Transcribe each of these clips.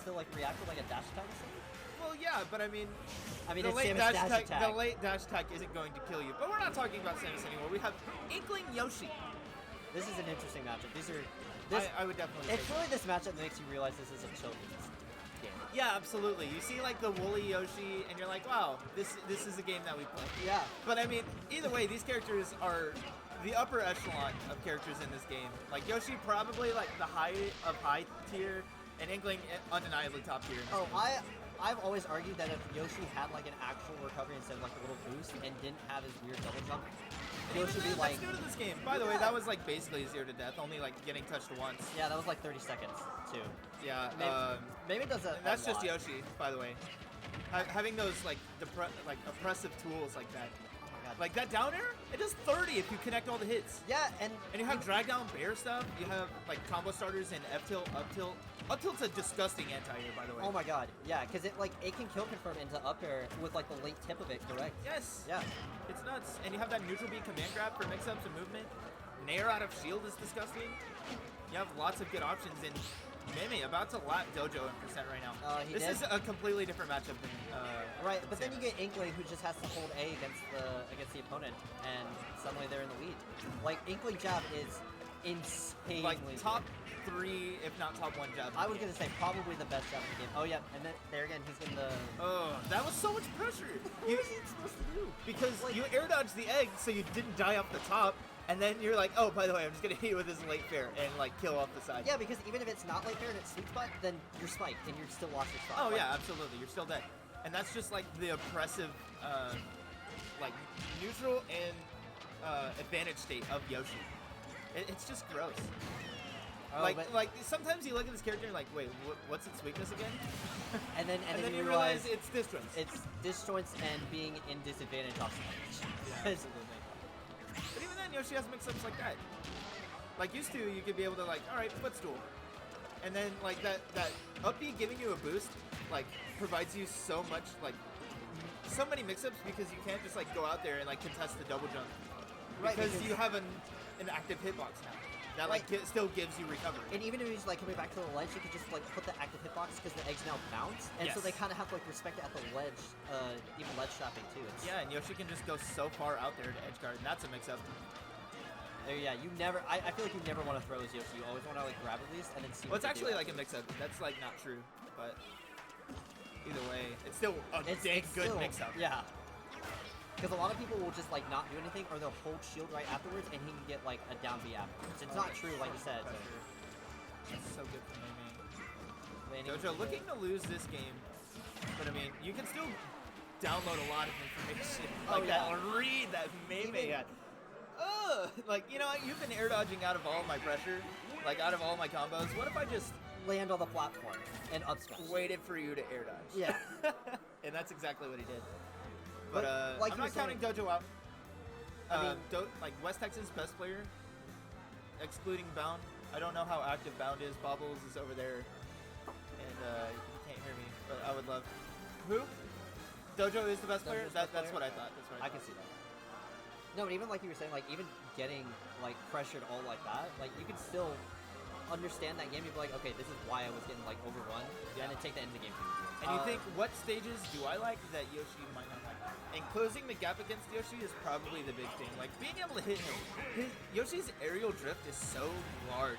still like react with like a dash attack or something? Well, yeah, but I mean, I mean, the it's late Samus dash dash attack, the attack. late dash attack isn't going to kill you. But we're not talking about Samus anymore. We have Inkling Yoshi. This is an interesting matchup. These are. I would definitely. It's really this matchup that makes you realize this is a children's game. Yeah, absolutely. You see like the woolly Yoshi, and you're like, wow, this is a game that we play. Yeah. But I mean, either way, these characters are the upper echelon of characters in this game. Like Yoshi, probably like the high tier, and Inkling undeniably top tier. Oh, I've always argued that if Yoshi had like an actual recovery instead of like a little boost and didn't have his weird double jump, Yoshi would be like. That's new to this game. By the way, that was like basically 0 to death, only like getting touched once. Yeah, that was like 30 seconds too. Yeah. Maybe it does that. That's just Yoshi, by the way. Having those like oppressive tools like that. Oh my god. Like that down air, it does 30 if you connect all the hits. Yeah, and you have drag down bear stuff. You have like combo starters and F tilt, up tilt. Up tilt's a disgusting anti-air, by the way. Oh my god, yeah, because it can kill confirm into up air with like the late tip of it, correct? Yes. Yeah. It's nuts. And you have that neutral B command grab for mix-ups and movement. Nair out of shield is disgusting. You have lots of good options, and Meme about to lap Dojo in percent right now. This is a completely different matchup than right, but Samus. then you get Inkling, who just has to hold A against the opponent, and suddenly they're in the lead. Like Inkling jab is insanely like top 3, if not top 1 jab. I was gonna say probably the best jab in the game. Oh yeah, and then there again he's getting the. Oh, that was so much pressure. What was he supposed to do? Because like, you air dodged the egg, so you didn't die off the top. And then you're like, oh, by the way, I'm just gonna hit you with this late fair and like kill off the side. Yeah, because even if it's not late fair and it's sweet spot, then you're spiked and you're still lost your spot. Oh yeah, absolutely, you're still dead. And that's just like the oppressive, like neutral and advantage state of Yoshi. It's just gross. Oh, like sometimes you look at this character and you're like, wait, what's its weakness again? and then you realize it's disjoints. It's disjoints and being in disadvantage off stage. Yeah, absolutely. But even then, Yoshi has mix-ups like that. Like used to, you could be able to like, all right, footstool, and then like that up B giving you a boost, like provides you so much like so many mix-ups because you can't just like go out there and like contest the double jump, right? Because you have an active hitbox now. That like still gives you recovery. And even if he's like coming back to the ledge, you can just like put the active hitbox because the eggs now bounce, and so they kind of have to like respect it at the ledge, even ledge trapping too. Yeah, and Yoshi can just go so far out there to edge guard, and that's a mix-up. Yeah, you never. I feel like you never want to throw as Yoshi. You always want to like grab at least and then see. Well, it's actually like a mix-up. That's like not true, but either way, it's still a dang good mix-up. Yeah. Because a lot of people will just like not do anything, or they'll hold shield right afterwards, and he can get like a down B afterwards. It's not true, like you said. That's so good for me, man. Dojo looking to lose this game, but I mean, you can still download a lot of information like that, or read that Meme had. Like, you know, you've been air dodging out of all my pressure, like out of all my combos. What if I just land on the platform and up smash? Waited for you to air dodge. Yeah. And that's exactly what he did. But like I'm not counting Dojo out. I mean, like West Texas best player, excluding Bound. I don't know how active Bound is. Bobbles is over there, and you can't hear me, but I would love. Who? Dojo is the best player. That's what I thought. That's what I can see that. No, but even like you were saying, like even getting like pressured all like that, like you can still understand that game. You'd be like, okay, this is why I was getting like overrun, and then take that into the game. And you think, what stages do I like that Yoshi might not like? And closing the gap against Yoshi is probably the big thing. Like, being able to hit him. Yoshi's aerial drift is so large.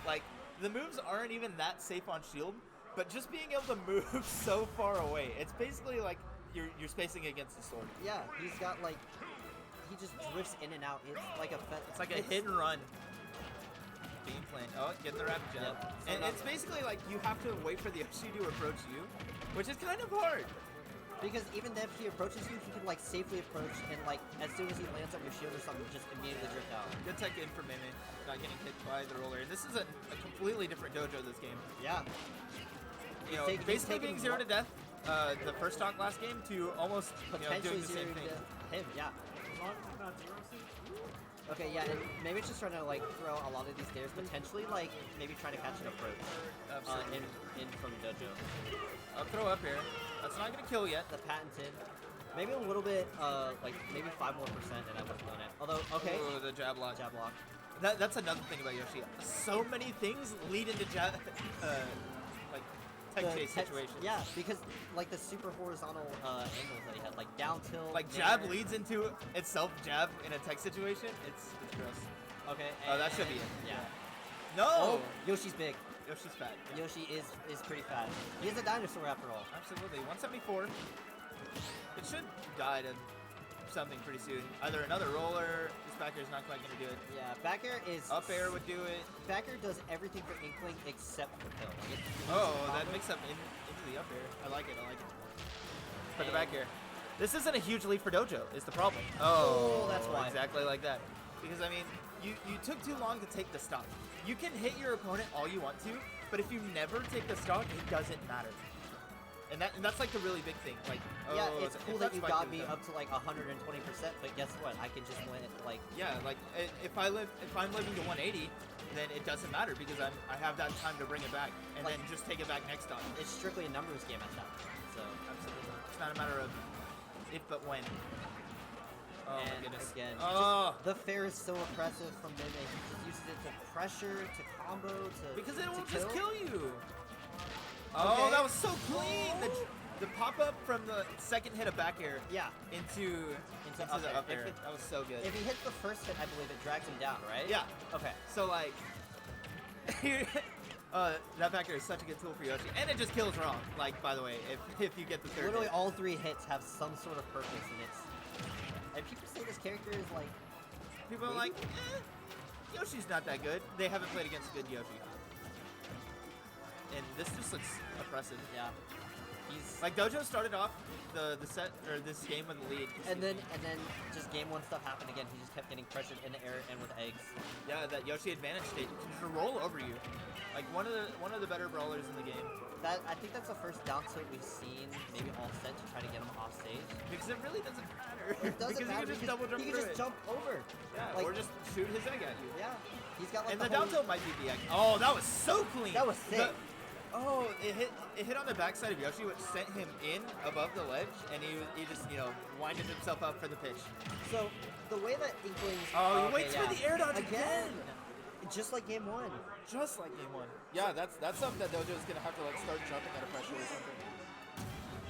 Like, the moves aren't even that safe on shield, but just being able to move so far away, it's basically like you're spacing against the sword. Yeah, he's got like, he just drifts in and out. It's like a hit and run game plan. Oh, get the rapid jab. Yep. And it's basically like you have to wait for the Yoshi to approach you, which is kind of hard. Because even if he approaches you, he can like safely approach, and like as soon as he lands on your shield or something, just immediately drift out. Good tech in for Meme, not getting hit by the roller. And this is a completely different Dojo this game. Yeah. You know, basically being 0 to death, the first stock last game, to almost potentially doing the same thing. Him, yeah. As long as it's not 0 seed. Okay, yeah, and maybe it's just trying to like throw a lot of these dares, potentially like maybe trying to catch an approach in from Dojo. I'll throw up here. That's not gonna kill yet. The patented, maybe a little bit, like maybe 5% more, and I would have done it. Although, okay. Ooh, the jab lock. Jab lock. That's another thing about Yoshi. So many things lead into jab, like tech the chase situation. Yeah, because like the super horizontal angles that he had, like down tilt. Like nair. jab leads into itself jab in a tech situation. It's gross. Okay. Oh, that should and- be it. Yeah. No. Oh, Yoshi's big. Yoshi's fat. Yeah. Yoshi is pretty fat. He is a dinosaur after all. Absolutely. 174. It should die to something pretty soon. Either another roller. This back air is not quite going to do it. Yeah, back air is... Up air would do it. Back air does everything for Inkling except for pill. Like, it's Oh, combo. that mix up into the up air. I like it. I like it. For the back air. This isn't a huge lead for Dojo, is the problem. Oh, that's why. Exactly like that. Because, I mean, you took too long to take the stock. You can hit your opponent all you want to, but if you never take the stock, it doesn't matter. And that's like the really big thing. Like, Yeah, oh, it's if cool that that's you fine, got do me it. up to like 120%, but guess what? I can just win it, like... Yeah, like if I'm living to 180, then it doesn't matter because I have that time to bring it back and Like- then just take it back next time. It's strictly a numbers game at that point, so... Absolutely. It's not a matter of if but when. Oh my and goodness. again, Oh. the fair is so oppressive from Meme. He just uses it to pressure, to combo, to Because it to will just kill you. Okay. Oh, that was so clean. The pop up from the second hit of back air Yeah. into Into the up up air. air. If it- That was so good. If he hits the first hit, I believe it drags him down, right? Yeah. Okay. So like, that back air is such a good tool for Yoshi, and it just kills wrong. Like by the way, if you get the third Literally hit. all three hits have some sort of purpose, and it's... And people say this character is like... People are like, Yoshi's not that good. They haven't played against a good Yoshi. And this just looks oppressive. Yeah. He's... Like Dojo started off the set or this game with a lead. And then just game one stuff happened again. He just kept getting pressured in the air and with eggs. Yeah, that Yoshi advantage state can roll over you. Like one of the better brawlers in the game. I think that's the first down tilt we've seen, maybe all set to try to get him off stage. Because it really doesn't matter. It doesn't because matter. you can just double jump he can through just it. jump over. Yeah, like, or just shoot his egg at you. Yeah. He's got like And the down whole- tilt might be the egg. Oh, that was so clean. That was sick. Oh, it hit on the backside of Yoshi, which sent him in above the ledge, and he just winded himself up for the pitch. So the way that Inkling's... Oh, he waits for the air dodge again. Just like game one. Just like game one. Yeah, that's something that Dojo is gonna have to like start jumping out of pressure or something.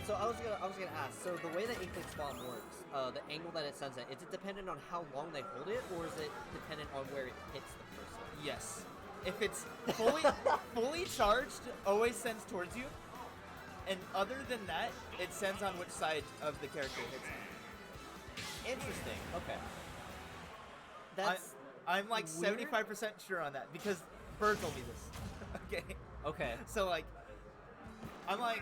So I was gonna ask. So the way that Inkling spawn works, the angle that it sends at, is it dependent on how long they hold it, or is it dependent on where it hits the person? Yes. If it's fully charged, always sends towards you. And other than that, it sends on which side of the character it hits. Interesting. Okay. That's I'm like weird. 75% sure on that because Bird told me this. Okay. okay. So like, I'm like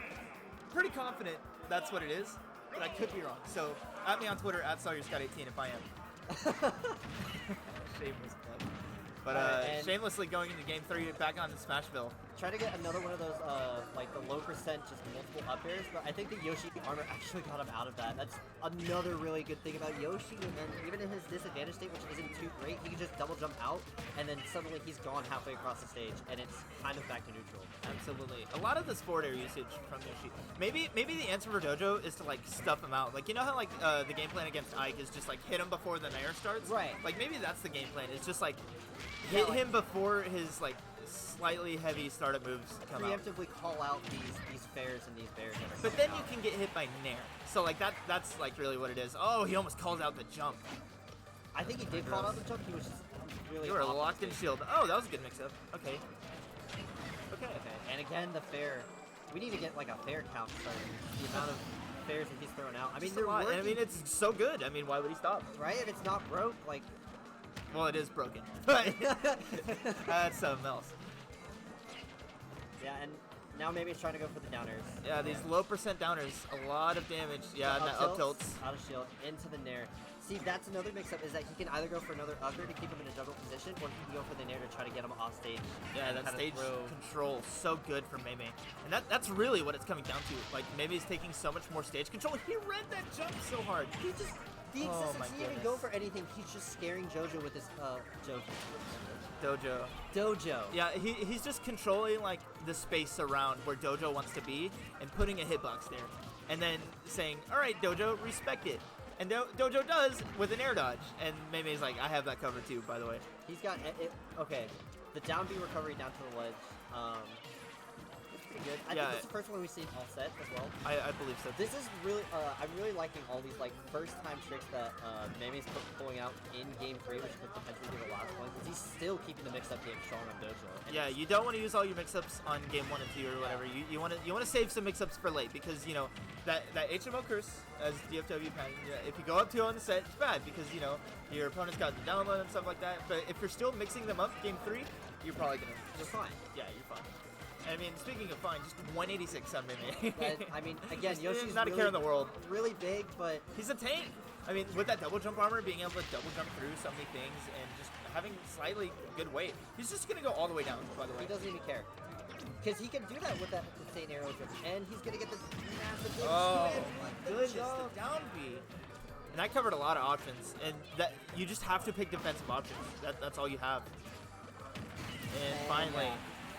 pretty confident that's what it is, but I could be wrong. So at me on Twitter at SawyerScott18 if I am. Shameless plug. But Alright, and- shamelessly going into game 3 back on Smashville. Try to get another one of those, like the low percent, just multiple up airs. But I think the Yoshi armor actually got him out of that. That's another really good thing about Yoshi. And then even in his disadvantage state, which isn't too great, he can just double jump out, and then suddenly he's gone halfway across the stage, and it's kind of back to neutral. Absolutely. A lot of this forward air usage from Yoshi. Maybe the answer for Dojo is to like stuff him out. Like you know how like the game plan against Ike is just like hit him before the nair starts. Right. Like maybe that's the game plan. It's just like Yeah, hit like- him before his like slightly heavy startup moves come out. Preemptively call out these fairs and these bears. that are But coming then out. you can get hit by nair. So like that's like really what it is. Oh, he almost calls out the jump. I think he did call out the jump. He was just really. You were off locked in his shield. Oh, that was a good mix-up. Okay. Okay. Okay, and again the fair. We need to get like a fair count started. The amount of fairs that he's throwing out. I mean, Just a they're lot. working, And I mean, it's so good. I mean, why would he stop? right? If it's not broke, like Well, it is broken. But that's something else. yeah. And now maybe he's trying to go for the downers. Yeah, these low percent downers, a lot of damage. Yeah, and that up tilts. out of shield into the nair. See, that's another mix-up is that he can either go for another up air to keep him in a juggle position, or he can go for the nair to try to get him off stage. Yeah, and that kinda stage throw- control so good for Mei Mei. And that's really what it's coming down to. Like, Mei-Mei's taking so much more stage control. He read that jump so hard. He just the Oh existence my he didn't even goodness. go for anything. He's just scaring JoJo with his Dojo. Dojo. Yeah, he's just controlling, like, the space around where Dojo wants to be and putting a hitbox there. And then saying, all right, Dojo, respect it. And Dojo does with an air dodge. And Mei Mei's like, I have that covered too, by the way. He's got it. Okay, the down B recovery down to the ledge. pretty good. I Yeah. think it's the first one we've seen all set as well. I believe so. This is really, I'm really liking all these like first-time tricks that Meme's pulling out in Game 3, which could potentially be the last one, because he's still keeping the mix-up game strong on Dojo. And Yeah, you don't want to use all your mix-ups on game 1 and 2 or whatever. You want to save some mix-ups for late, because you know that HMO curse, as DFW pen, if you go up 2 on the set, it's bad because you know your opponent's got the download and stuff like that. But if you're still mixing them up game 3, you're probably gonna You're fine. Yeah, you're fine. I mean, speaking of fine, just 186 on Mimi. I mean, again, He's Yoshi's not really, a care in the world. really big, but He's a tank. I mean, with that double jump armor, being able to double jump through so many things and just having slightly good weight, he's just gonna go all the way down. By the way, he doesn't even care. Because he can do that with that insane arrow jump, and he's gonna get the massive hit. Oh, the goodness, jump. the down B. And I covered a lot of options, and that you just have to pick defensive options. That's all you have. And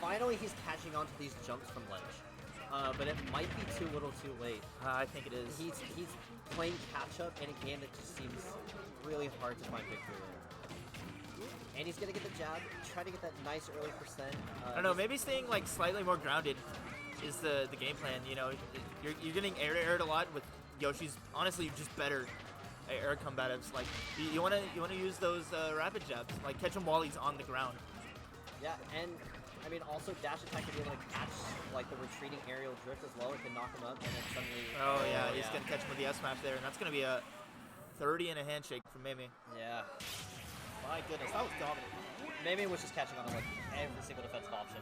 finally he's catching on to these jumps from ledge. But it might be too little too late. I think it is. He's playing catch up in a game that just seems really hard to find victory in. And he's gonna get the jab, try to get that nice early percent. I don't know, maybe staying like slightly more grounded is the game plan. You know, you're getting air-to-aired a lot with Yoshi's. Honestly, just better air combatives. Like you wanna use those rapid jabs, like catch him while he's on the ground. Yeah, and I mean also dash attack to be able to catch like the retreating aerial drift as well. It can knock him up and then suddenly. Oh yeah, he's gonna catch him with the S smash there, and that's gonna be a 30 and a handshake from Mimi. Yeah. My goodness, that was dominant. Meme was just catching on to like every single defensive option.